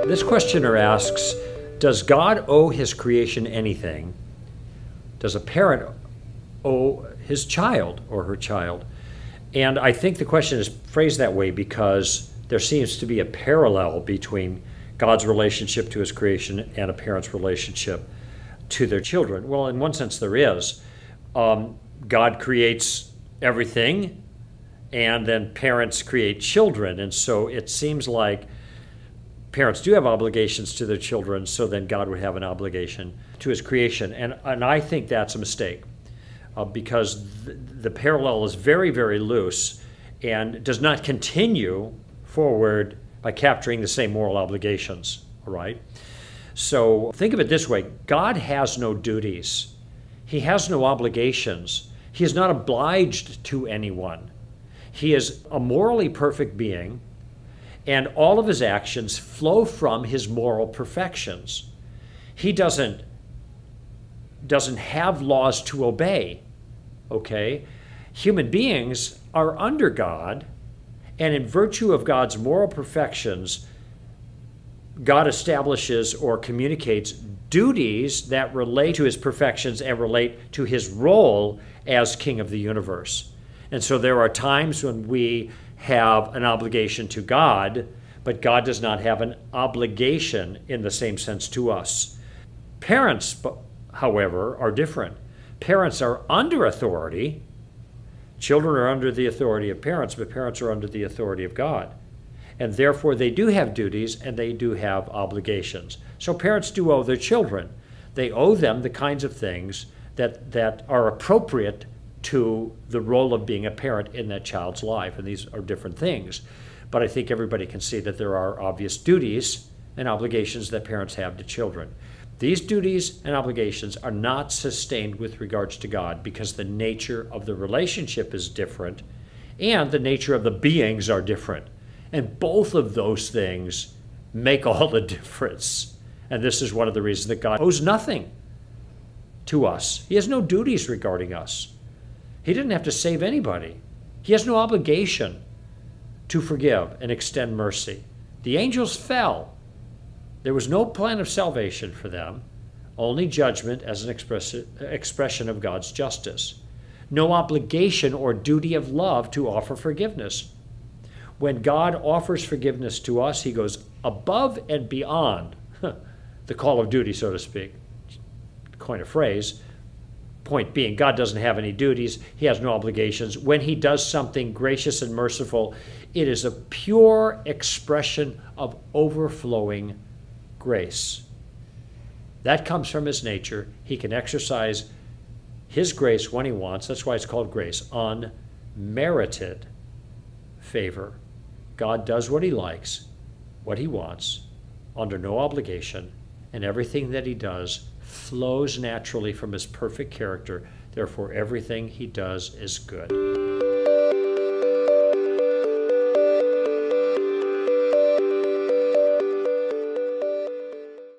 This questioner asks, does God owe his creation anything? Does a parent owe his child or her child? And I think the question is phrased that way because there seems to be a parallel between God's relationship to his creation and a parent's relationship to their children. Well, in one sense there is. God creates everything, and then parents create children. And so it seems like parents do have obligations to their children, so then God would have an obligation to his creation. And I think that's a mistake because the parallel is very, very loose and does not continue forward by capturing the same moral obligations, all right? So think of it this way. God has no duties. He has no obligations. He is not obliged to anyone. He is a morally perfect being, and all of his actions flow from his moral perfections. He doesn't have laws to obey, okay? Human beings are under God, and in virtue of God's moral perfections, God establishes or communicates duties that relate to his perfections and relate to his role as King of the universe. And so there are times when we have an obligation to God, but God does not have an obligation in the same sense to us. Parents, however, are different. Parents are under authority. Children are under the authority of parents, but parents are under the authority of God. And therefore they do have duties and they do have obligations. So parents do owe their children. They owe them the kinds of things that are appropriate to the role of being a parent in that child's life. And these are different things. But I think everybody can see that there are obvious duties and obligations that parents have to children. These duties and obligations are not sustained with regards to God because the nature of the relationship is different and the nature of the beings are different. And both of those things make all the difference. And this is one of the reasons that God owes nothing to us. He has no duties regarding us. He didn't have to save anybody. He has no obligation to forgive and extend mercy. The angels fell. There was no plan of salvation for them, only judgment as an expression of God's justice. No obligation or duty of love to offer forgiveness. When God offers forgiveness to us, he goes above and beyond the call of duty, so to speak. Coin a phrase. Point being, God doesn't have any duties. He has no obligations. When he does something gracious and merciful, it is a pure expression of overflowing grace. That comes from his nature. He can exercise his grace when he wants. That's why it's called grace. Unmerited favor. God does what he likes, what he wants, under no obligation, and everything that he does flows naturally from his perfect character. Therefore, everything he does is good.